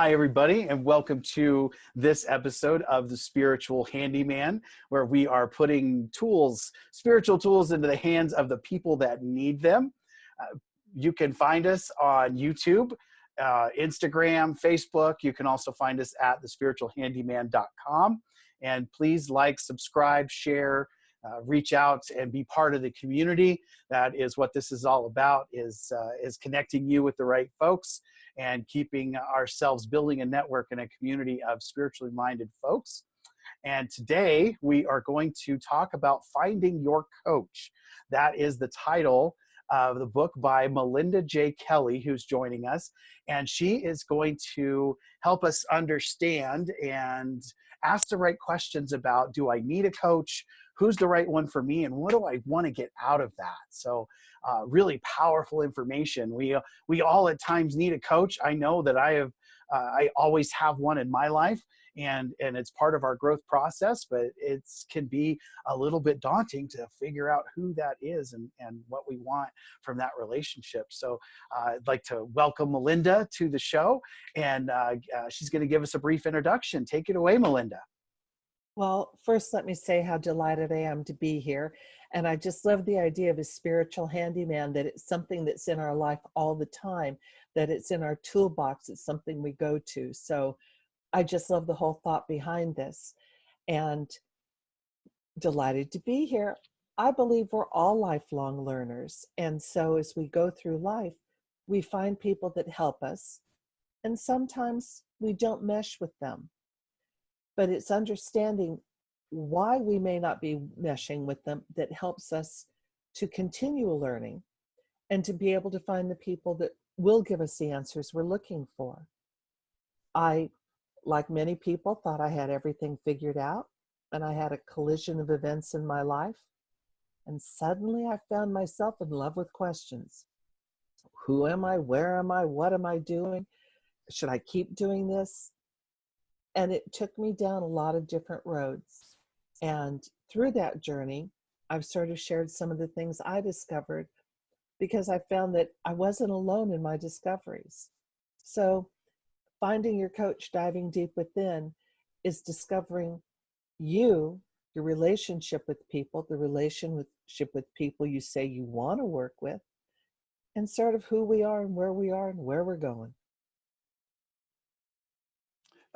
Hi, everybody, and welcome to this episode of the Spiritual Handyman, where we are putting tools, spiritual tools, into the hands of the people that need them. You can find us on YouTube, Instagram, Facebook. You can also find us at thespiritualhandyman.com. And please like, subscribe, share, reach out and be part of the community. That is what this is all about, is connecting you with the right folks and keeping ourselves building a network and a community of spiritually minded folks. And today we are going to talk about finding your coach. That is the title of the book by Melinda J. Kelly, who's joining us. And she is going to help us understand and ask the right questions about, do I need a coach? Who's the right one for me? And what do I want to get out of that? So really powerful information. We all at times need a coach. I know that I always have one in my life, and it's part of our growth process, but it can be a little bit daunting to figure out who that is and what we want from that relationship. So I'd like to welcome Melinda to the show, and she's going to give us a brief introduction. Take it away, Melinda. Well, first, let me say how delighted I am to be here. And I just love the idea of a spiritual handyman, that it's something that's in our life all the time, that it's in our toolbox, it's something we go to. So I just love the whole thought behind this, and delighted to be here. I believe we're all lifelong learners. And so as we go through life, we find people that help us, and sometimes we don't mesh with them. But it's understanding why we may not be meshing with them that helps us to continue learning and to be able to find the people that will give us the answers we're looking for. I, like many people, thought I had everything figured out, and I had a collision of events in my life. And suddenly I found myself in love with questions. Who am I? Where am I? What am I doing? Should I keep doing this? And it took me down a lot of different roads. And through that journey, I've sort of shared some of the things I discovered, because I found that I wasn't alone in my discoveries. So finding your coach, diving deep within, is discovering your relationship with people, the relationship with people you say you want to work with, and sort of who we are and where we're going.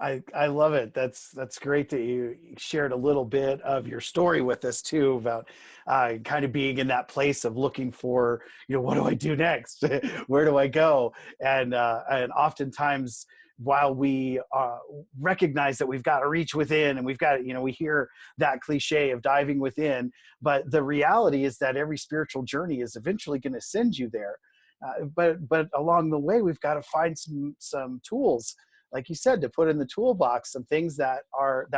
I love it. That's great that you shared a little bit of your story with us too, about kind of being in that place of looking for, what do I do next? Where do I go? And oftentimes, while we recognize that we've got to reach within, and we've got, we hear that cliche of diving within, but the reality is that every spiritual journey is eventually going to send you there. But along the way, we've got to find some tools, like you said, to put in the toolbox, some things that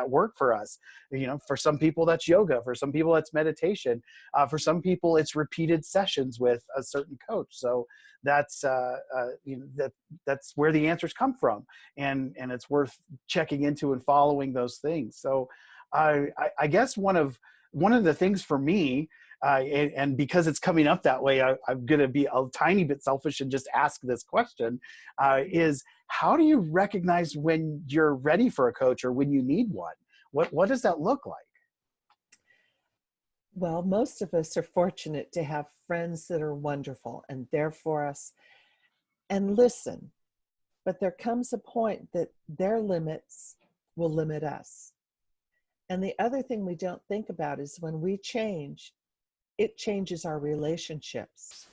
work for us. For some people that's yoga, for some people that's meditation, for some people it's repeated sessions with a certain coach. So that's that's where the answers come from, and it's worth checking into and following those things. So I guess one of the things for me, and because it's coming up that way, I'm going to be a tiny bit selfish and just ask this question, is how do you recognize when you're ready for a coach or when you need one? What does that look like? Well, most of us are fortunate to have friends that are wonderful and there for us and listen. But there comes a point that their limits will limit us. And the other thing we don't think about is when we change, it changes our relationships.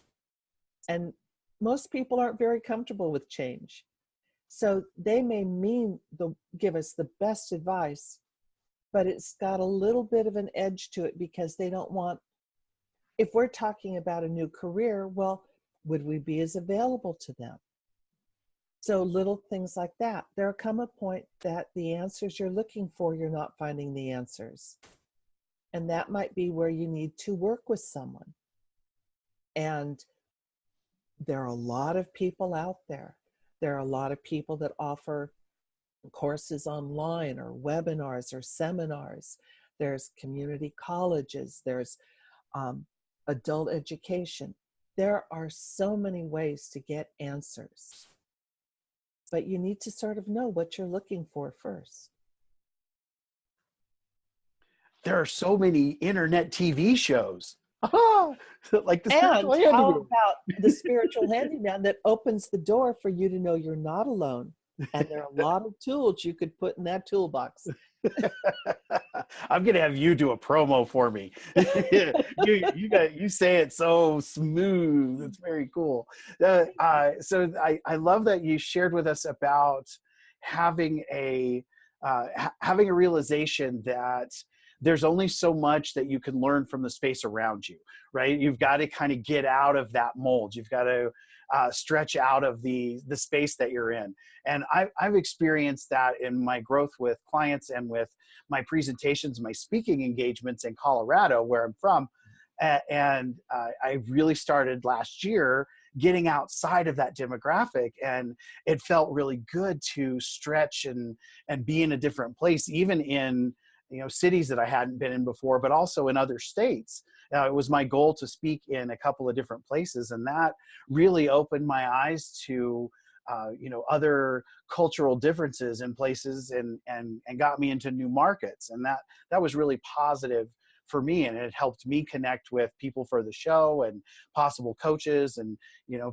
And most people aren't very comfortable with change. So they may give us the best advice, but it's got a little bit of an edge to it, because they don't want, if we're talking about a new career, well, would we be as available to them? So little things like that. There'll come a point that the answers you're looking for, you're not finding the answers. And that might be where you need to work with someone. And there are a lot of people out there. There are a lot of people that offer courses online or webinars or seminars. There's community colleges. There's adult education. There are so many ways to get answers. but you need to sort of know what you're looking for first. There are so many internet TV shows. Like the And spiritual how handyman. about the spiritual handyman that opens the door for you to know you're not alone? And there are a lot of tools you could put in that toolbox. I'm gonna have you do a promo for me. You say it so smooth. It's very cool. So I love that you shared with us about having having a realization that there's only so much that you can learn from the space around you, right? You've got to kind of get out of that mold. You've got to stretch out of the space that you're in. And I've experienced that in my growth with clients and with my presentations, my speaking engagements in Colorado, where I'm from. And I really started last year getting outside of that demographic, and it felt really good to stretch and be in a different place, even in cities that I hadn't been in before, but also in other states. It was my goal to speak in a couple of different places, and that really opened my eyes to other cultural differences in places, and got me into new markets, and that was really positive for me, and it helped me connect with people for the show and possible coaches and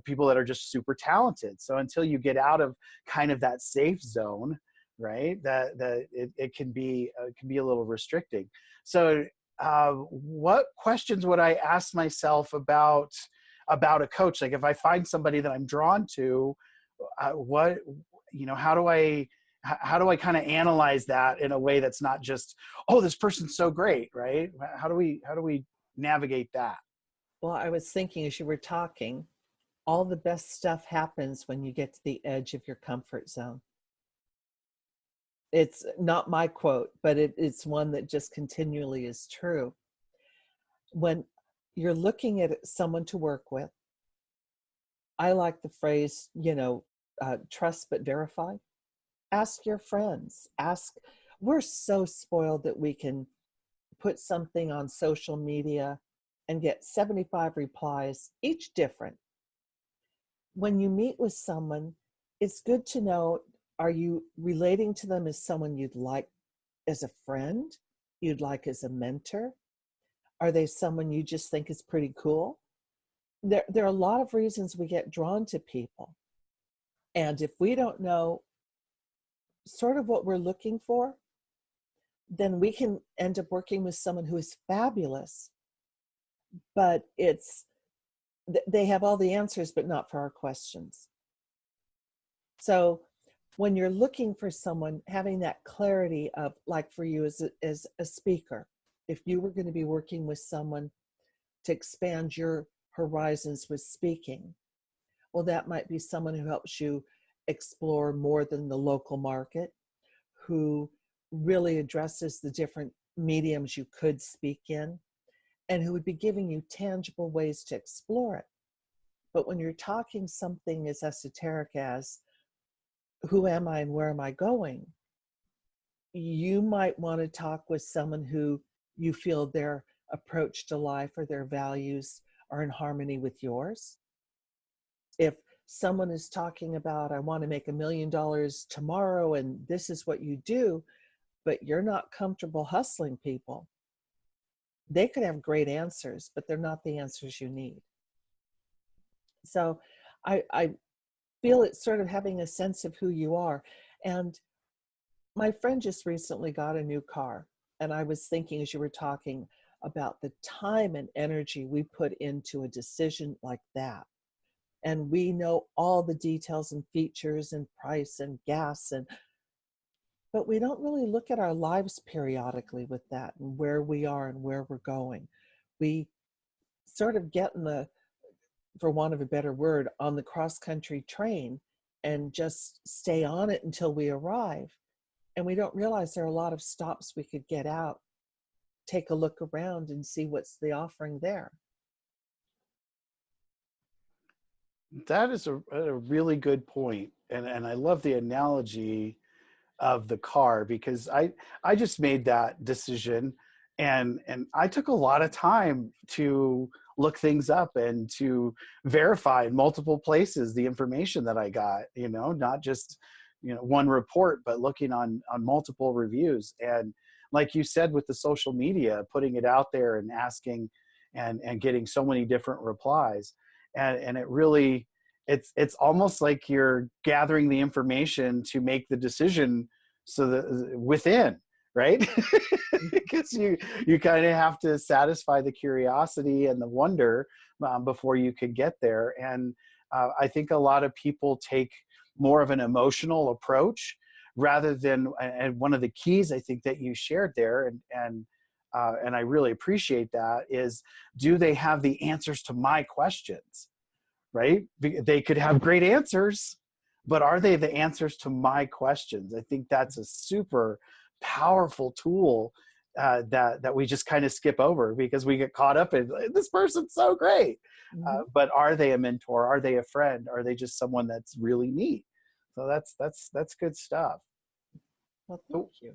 people that are just super talented. So until you get out of kind of that safe zone, right, that it can be a little restricting. So what questions would I ask myself about a coach? Like if I find somebody that I'm drawn to, how do I kind of analyze that in a way that's not just, oh, this person's so great, right? How do we navigate that? Well, I was thinking as you were talking, all the best stuff happens when you get to the edge of your comfort zone. It's not my quote, but it's one that just continually is true. When you're looking at someone to work with, I like the phrase, trust but verify. Ask your friends. We're so spoiled that we can put something on social media and get 75 replies, each different. When you meet with someone, it's good to know, are you relating to them as someone you'd like as a friend, you'd like as a mentor? Are they someone you just think is pretty cool? There are a lot of reasons we get drawn to people. And if we don't know sort of what we're looking for, then we can end up working with someone who is fabulous, but they have all the answers, but not for our questions. So when you're looking for someone, having that clarity of, like for you as a speaker, if you were going to be working with someone to expand your horizons with speaking, well, that might be someone who helps you explore more than the local market, who really addresses the different mediums you could speak in, and who would be giving you tangible ways to explore it. But when you're talking something as esoteric as, who am I and where am I going? You might want to talk with someone who you feel their approach to life or their values are in harmony with yours. If someone is talking about, I want to make $1 million tomorrow and this is what you do, but you're not comfortable hustling people, they could have great answers, but they're not the answers you need. So I feel it's sort of having a sense of who you are. And my friend just recently got a new car. And I was thinking as you were talking about the time and energy we put into a decision like that. And we know all the details and features and price and gas, but we don't really look at our lives periodically with that and where we are and where we're going. We sort of get for want of a better word, on the cross-country train and just stay on it until we arrive. And we don't realize there are a lot of stops we could get out, take a look around and see what's the offering there. That is a really good point. And I love the analogy of the car, because I just made that decision, and I took a lot of time to look things up and to verify in multiple places the information that I got, not just, one report, but looking on multiple reviews. And like you said, with the social media, putting it out there and asking and getting so many different replies. And it really, it's almost like you're gathering the information to make the decision so that within, right? Because you kind of have to satisfy the curiosity and the wonder before you could get there. And I think a lot of people take more of an emotional approach rather than, and one of the keys I think that you shared there, and I really appreciate that, is do they have the answers to my questions, right? They could have great answers, but are they the answers to my questions? I think that's a super powerful tool that we just kind of skip over because we get caught up in this person's so great. But are they a mentor? Are they a friend? Are they just someone that's really neat? So that's good stuff. Well, thank you.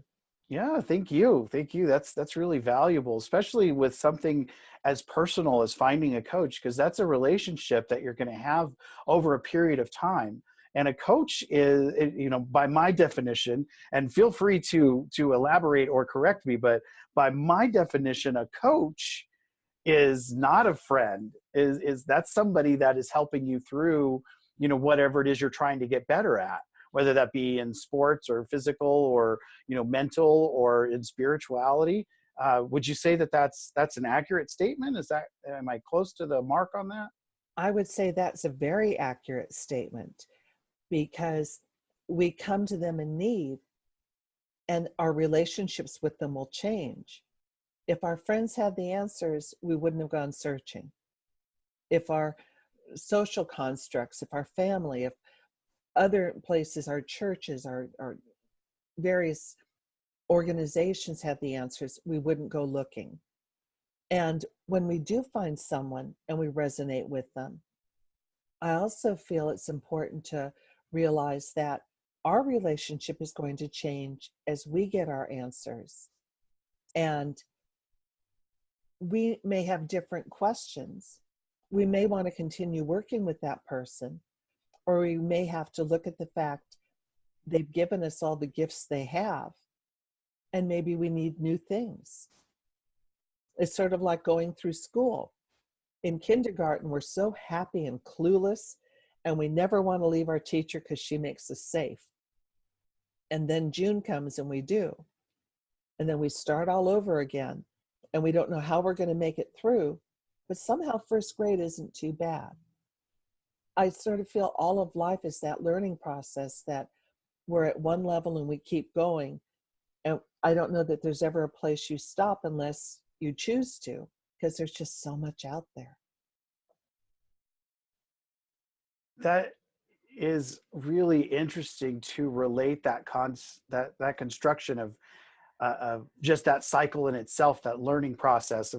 Yeah, thank you. Thank you. That's really valuable, especially with something as personal as finding a coach, because that's a relationship that you're going to have over a period of time. And a coach is, by my definition, and feel free to elaborate or correct me, but by my definition, a coach is not a friend. Is that's somebody that is helping you through, whatever it is you're trying to get better at, whether that be in sports or physical or, mental or in spirituality. Would you say that that's an accurate statement? Am I close to the mark on that? I would say that's a very accurate statement, because we come to them in need and our relationships with them will change. If our friends had the answers, we wouldn't have gone searching. If our social constructs, if our family, if other places, our churches, our various organizations had the answers, we wouldn't go looking. And when we do find someone and we resonate with them, I also feel it's important to realize that our relationship is going to change as we get our answers. And we may have different questions. We may want to continue working with that person, or we may have to look at the fact they've given us all the gifts they have, and maybe we need new things. It's sort of like going through school. In kindergarten, we're so happy and clueless, and we never want to leave our teacher because she makes us safe. And then June comes and we do. And then we start all over again, and we don't know how we're going to make it through, but somehow first grade isn't too bad. I sort of feel all of life is that learning process, that we're at one level and we keep going. And I don't know that there's ever a place you stop unless you choose to, because there's just so much out there. That is really interesting to relate that construction of just that cycle in itself, that learning process.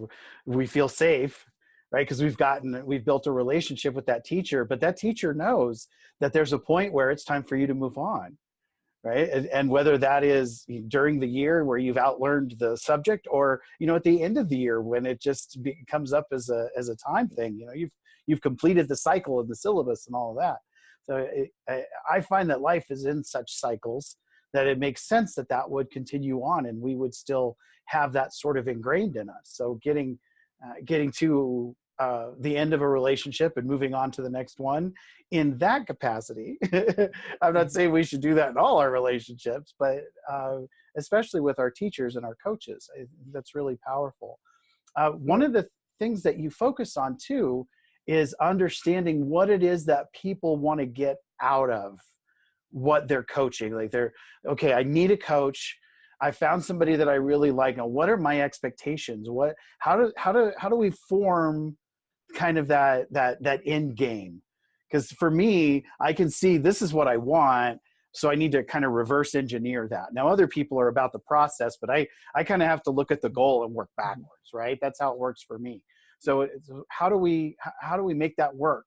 We feel safe, right? Because we've built a relationship with that teacher, but that teacher knows that there's a point where it's time for you to move on, right? And whether that is during the year where you've outlearned the subject, or at the end of the year when it just comes up as a time thing. You've completed the cycle of the syllabus and all of that. So I find that life is in such cycles that it makes sense that would continue on, and we would still have that sort of ingrained in us. So getting to the end of a relationship and moving on to the next one in that capacity. I'm not saying we should do that in all our relationships, but especially with our teachers and our coaches, that's really powerful. One of the things that you focus on too is understanding what it is that people want to get out of what they're coaching. Like okay, I need a coach. I found somebody that I really like. Now, what are my expectations? How do we form kind of that end game? Because for me, I can see this is what I want, so I need to kind of reverse engineer that. Now, other people are about the process, but I kind of have to look at the goal and work backwards, right? That's how it works for me. So how do we make that work?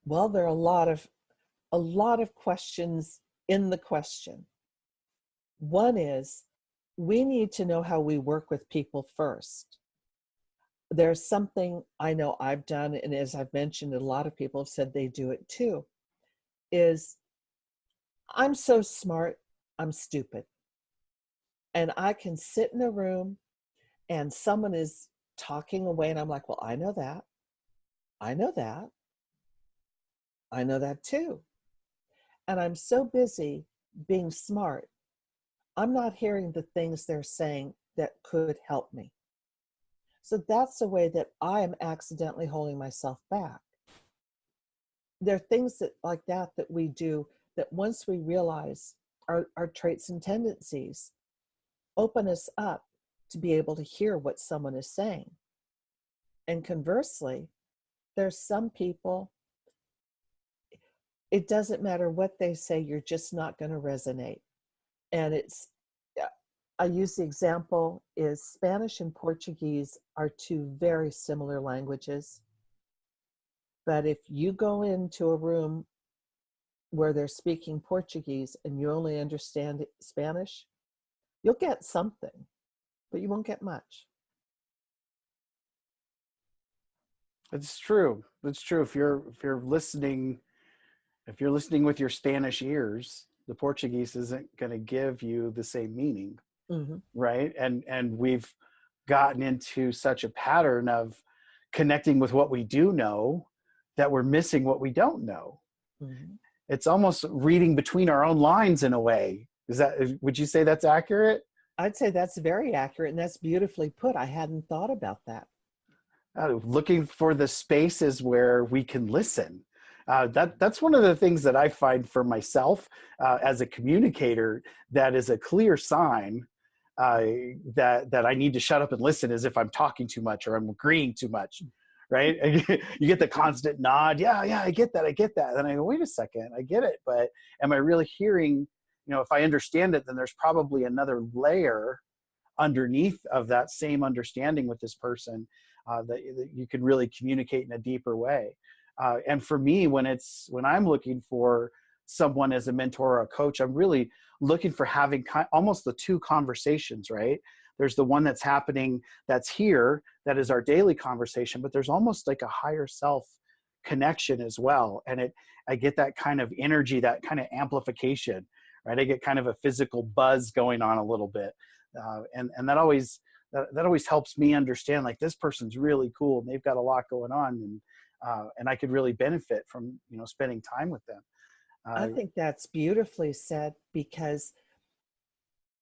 Well, there are a lot of questions in the question. One is, we need to know how we work with people first. there's something I know I've done, and as I've mentioned, a lot of people have said they do it too, is I'm so smart, I'm stupid. And I can sit in a room and someone is talking away, and I'm like, well, I know that. I know that. I know that too. And I'm so busy being smart, I'm not hearing the things they're saying that could help me. So that's the way that I am accidentally holding myself back. There are things that like that we do that once we realize our traits and tendencies open us up to be able to hear what someone is saying. And conversely, there's some people, it doesn't matter what they say, you're just not going to resonate. And I use the example is Spanish and Portuguese are two very similar languages. But if you go into a room where they're speaking Portuguese and you only understand Spanish, you'll get something, but you won't get much. It's true. It's true. If you're listening with your Spanish ears, the Portuguese isn't going to give you the same meaning, Mm-hmm. right? And we've gotten into such a pattern of connecting with what we do know that we're missing what we don't know. Mm-hmm. It's almost reading between our own lines in a way. Would you say that's accurate? I'd say that's very accurate, and that's beautifully put. I hadn't thought about that. Looking for the spaces where we can listen. That's one of the things that I find for myself as a communicator. That is a clear sign that I need to shut up and listen, as if I'm talking too much or I'm agreeing too much, right? You get the constant nod. Yeah, I get that. Then I go, wait a second, I get it, but am I really hearing? If I understand it, then there's probably another layer underneath of that same understanding with this person that you can really communicate in a deeper way. And for me, when I'm looking for someone as a mentor or a coach, I'm really looking for having almost the two conversations, right? There's the one that's happening that's here, that is our daily conversation, but there's almost like a higher self connection as well. And I get that kind of energy, that kind of amplification, right? I get kind of a physical buzz going on a little bit. And that always helps me understand, like, this person's really cool and they've got a lot going on, and I could really benefit from spending time with them. I think that's beautifully said, because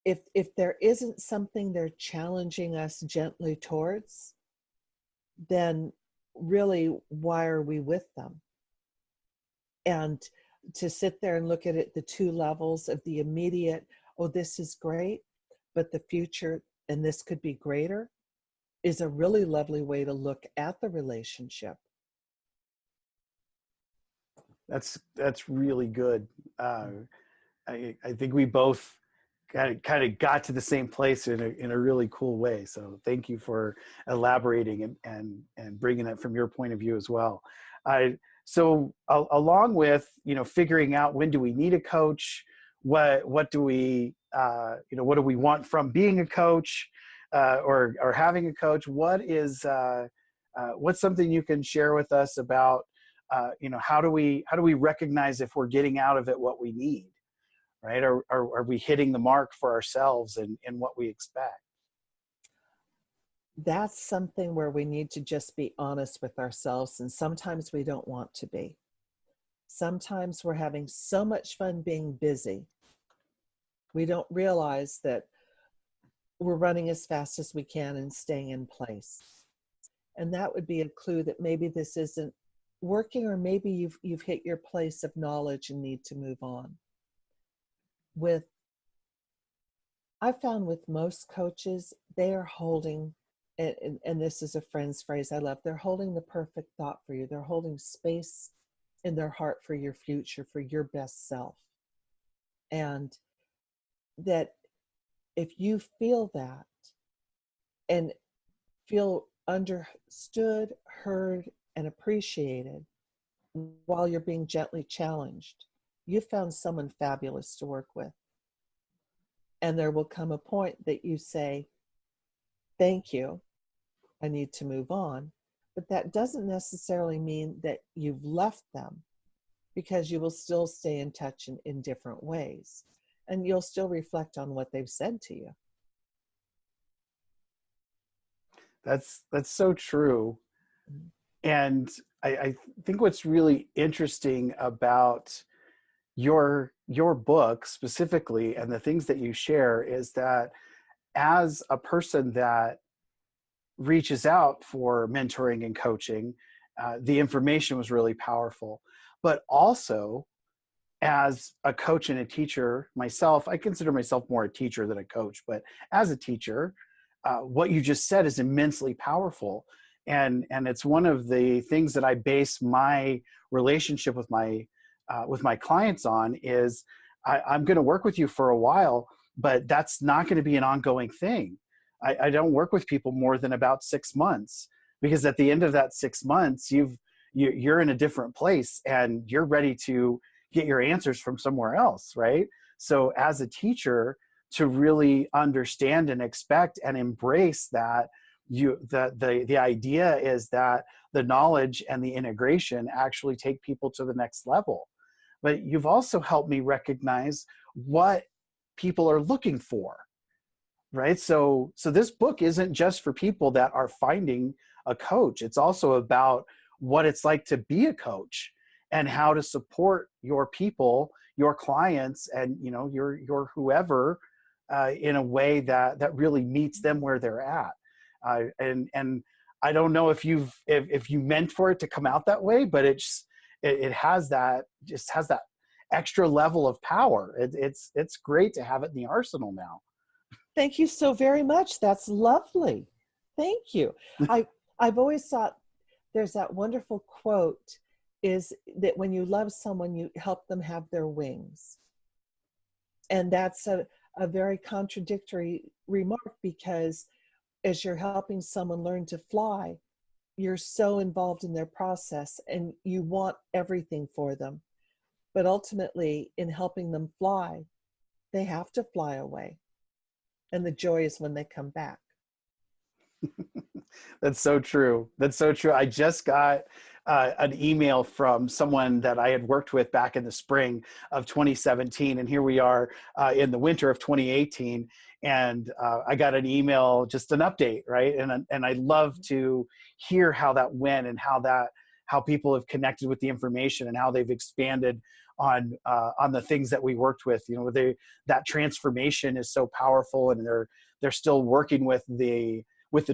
if there isn't something they're challenging us gently towards, then really, why are we with them? And to sit there and look at it, the two levels of the immediate, oh, this is great, but the future, and this could be greater, is a really lovely way to look at the relationship. That's really good. I think we both kind of got to the same place in a really cool way. So thank you for elaborating and bringing it from your point of view as well. So along with figuring out when do we need a coach, what do we what do we want from being a coach, or having a coach? What's something you can share with us about how do we recognize if we're getting out of it what we need, right? Are we hitting the mark for ourselves and what we expect? That's something where we need to just be honest with ourselves, and sometimes we don't want to be. Sometimes we're having so much fun being busy, we don't realize that we're running as fast as we can and staying in place. And that would be a clue that maybe this isn't working, or maybe you've hit your place of knowledge and need to move on. I found with most coaches, they are holding, and this is a friend's phrase I love, they're holding the perfect thought for you. They're holding space in their heart for your future, for your best self. And that if you feel that and feel understood, heard, and appreciated while you're being gently challenged, you found someone fabulous to work with. And there will come a point that you say, thank you, I need to move on. But that doesn't necessarily mean that you've left them, because you will still stay in touch in different ways. And you'll still reflect on what they've said to you. That's so true. Mm. And I think what's really interesting about your book specifically and the things that you share is that as a person that reaches out for mentoring and coaching, the information was really powerful. But also, as a coach and a teacher myself, I consider myself more a teacher than a coach, but as a teacher, what you just said is immensely powerful. And it's one of the things that I base my relationship with my clients on is I'm going to work with you for a while, but that's not going to be an ongoing thing. I don't work with people more than about 6 months, because at the end of that 6 months, you're in a different place and you're ready to get your answers from somewhere else, right? So as a teacher, to really understand and expect and embrace that, the idea is that the knowledge and the integration actually take people to the next level. But you've also helped me recognize what people are looking for, right? So this book isn't just for people that are finding a coach. It's also about what it's like to be a coach and how to support your people, your clients, and your whoever in a way that really meets them where they're at. And I don't know if you meant for it to come out that way, but it has that extra level of power. It's great to have it in the arsenal now. Thank you so very much. That's lovely. Thank you. I've always thought there's that wonderful quote, is that when you love someone, you help them have their wings. And that's a very contradictory remark, because as you're helping someone learn to fly, you're so involved in their process and you want everything for them. But ultimately, in helping them fly, they have to fly away. And the joy is when they come back. That's so true. That's so true. I just got an email from someone that I had worked with back in the spring of 2017. And here we are in the winter of 2018. And I got an email, just an update, right? And I love to hear how that went and how people have connected with the information and how they've expanded on the things that we worked with. That transformation is so powerful, and they're still working with the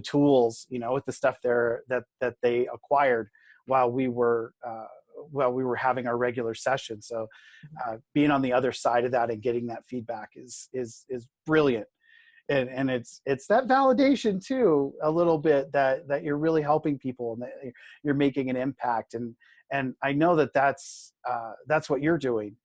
tools, with the stuff that they acquired while we were having our regular session. So being on the other side of that and getting that feedback is brilliant. And it's that validation too, a little bit, that you're really helping people and that you're making an impact. And I know that's what you're doing,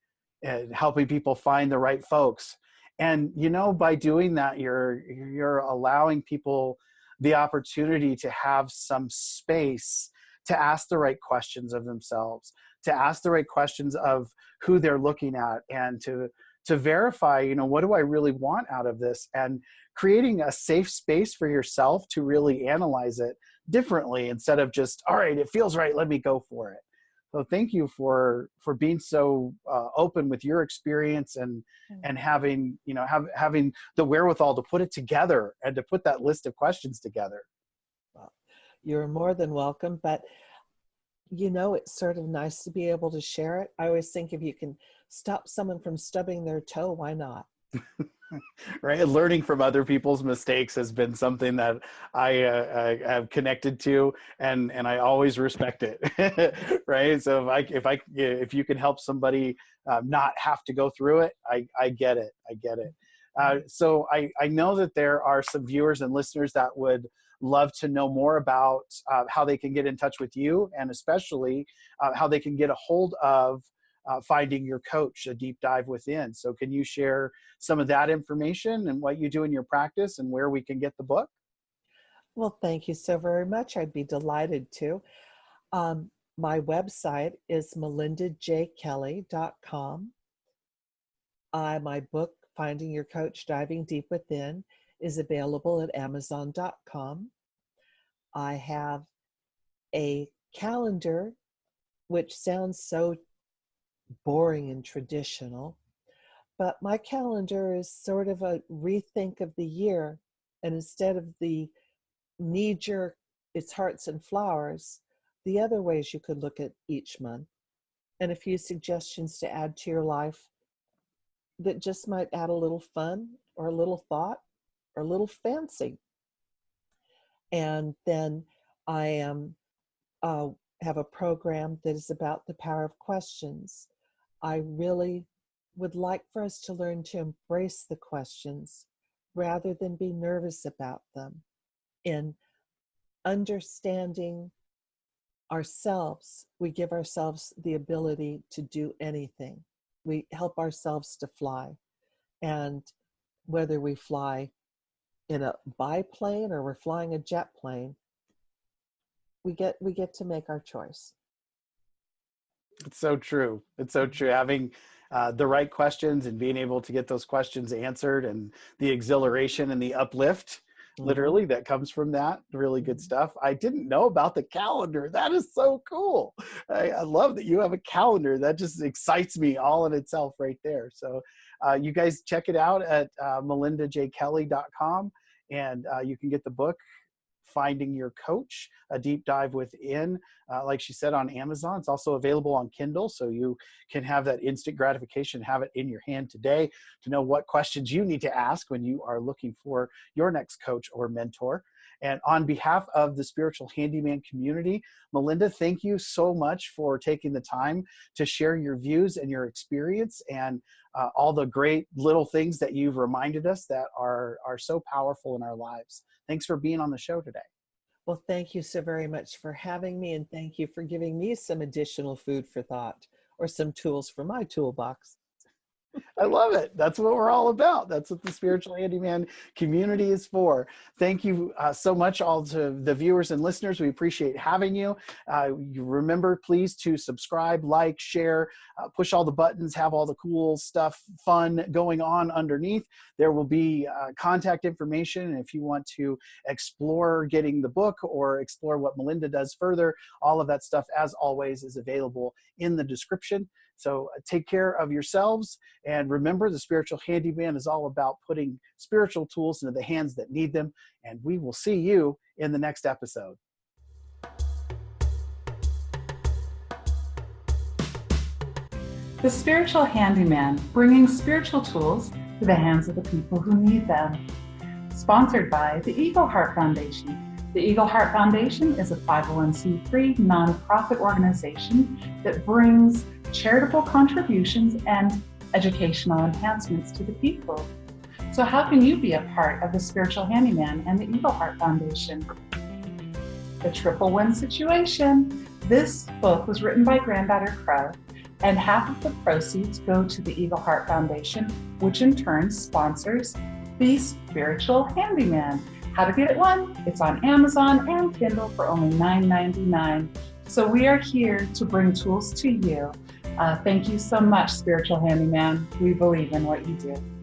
and helping people find the right folks. And by doing that, you're allowing people the opportunity to have some space to ask the right questions of themselves, to ask the right questions of who they're looking at, and to verify, what do I really want out of this, and creating a safe space for yourself to really analyze it differently, instead of just, all right, it feels right, let me go for it. So thank you for being so open with your experience and having having the wherewithal to put it together and to put that list of questions together. Well, you're more than welcome, but it's sort of nice to be able to share it. I always think if you can stop someone from stubbing their toe, why not? Right. Learning from other people's mistakes has been something that I have connected to, and I always respect it. Right. So if you can help somebody not have to go through it, I get it. I get it. So I know that there are some viewers and listeners that would love to know more about how they can get in touch with you, and especially how they can get a hold of finding your coach, a deep dive within. So can you share some of that information and what you do in your practice and where we can get the book? Well, thank you so very much. I'd be delighted to. My website is MelindaJKelly.com. My book, Finding Your Coach, Diving Deep Within, is available at Amazon.com. I have a calendar, which sounds so boring and traditional, but my calendar is sort of a rethink of the year. And instead of the knee-jerk, it's hearts and flowers, the other ways you could look at each month, and a few suggestions to add to your life that just might add a little fun or a little thought or a little fancy. And then I have a program that is about the power of questions. I really would like for us to learn to embrace the questions rather than be nervous about them. In understanding ourselves, we give ourselves the ability to do anything. We help ourselves to fly. And whether we fly in a biplane or we're flying a jet plane, we get to make our choice. It's so true. It's so true. Having the right questions and being able to get those questions answered, and the exhilaration and the uplift, literally, that comes from that. Really good stuff. I didn't know about the calendar. That is so cool. I love that you have a calendar. That just excites me all in itself right there. So you guys check it out at MelindaJKelly.com, and you can get the book, Finding Your Coach, A Deep Dive Within, like she said, on Amazon. It's also available on Kindle, so you can have that instant gratification, have it in your hand today to know what questions you need to ask when you are looking for your next coach or mentor. And on behalf of the Spiritual Handyman community, Melinda, thank you so much for taking the time to share your views and your experience, and all the great little things that you've reminded us that are so powerful in our lives. Thanks for being on the show today. Well, thank you so very much for having me, and thank you for giving me some additional food for thought, or some tools for my toolbox. I love it. That's what we're all about. That's what the Spiritual Handyman community is for. Thank you so much, all to the viewers and listeners. We appreciate having you. You remember, please, to subscribe, like, share, push all the buttons, have all the cool stuff, fun going on underneath. There will be contact information. And if you want to explore getting the book or explore what Melinda does further, all of that stuff, as always, is available in the description. So take care of yourselves, and remember, the Spiritual Handyman is all about putting spiritual tools into the hands that need them, and we will see you in the next episode. The Spiritual Handyman, bringing spiritual tools to the hands of the people who need them. Sponsored by the Eagle Heart Foundation. The Eagle Heart Foundation is a 501c3 nonprofit organization that brings charitable contributions and educational enhancements to the people. So how can you be a part of the Spiritual Handyman and the Eagle Heart Foundation? The Triple Win Situation. This book was written by Granddaughter Crow, and half of the proceeds go to the Eagle Heart Foundation, which in turn sponsors the Spiritual Handyman. How to get it one? It's on Amazon and Kindle for only $9.99. So we are here to bring tools to you. Thank you so much, Spiritual Handyman. We believe in what you do.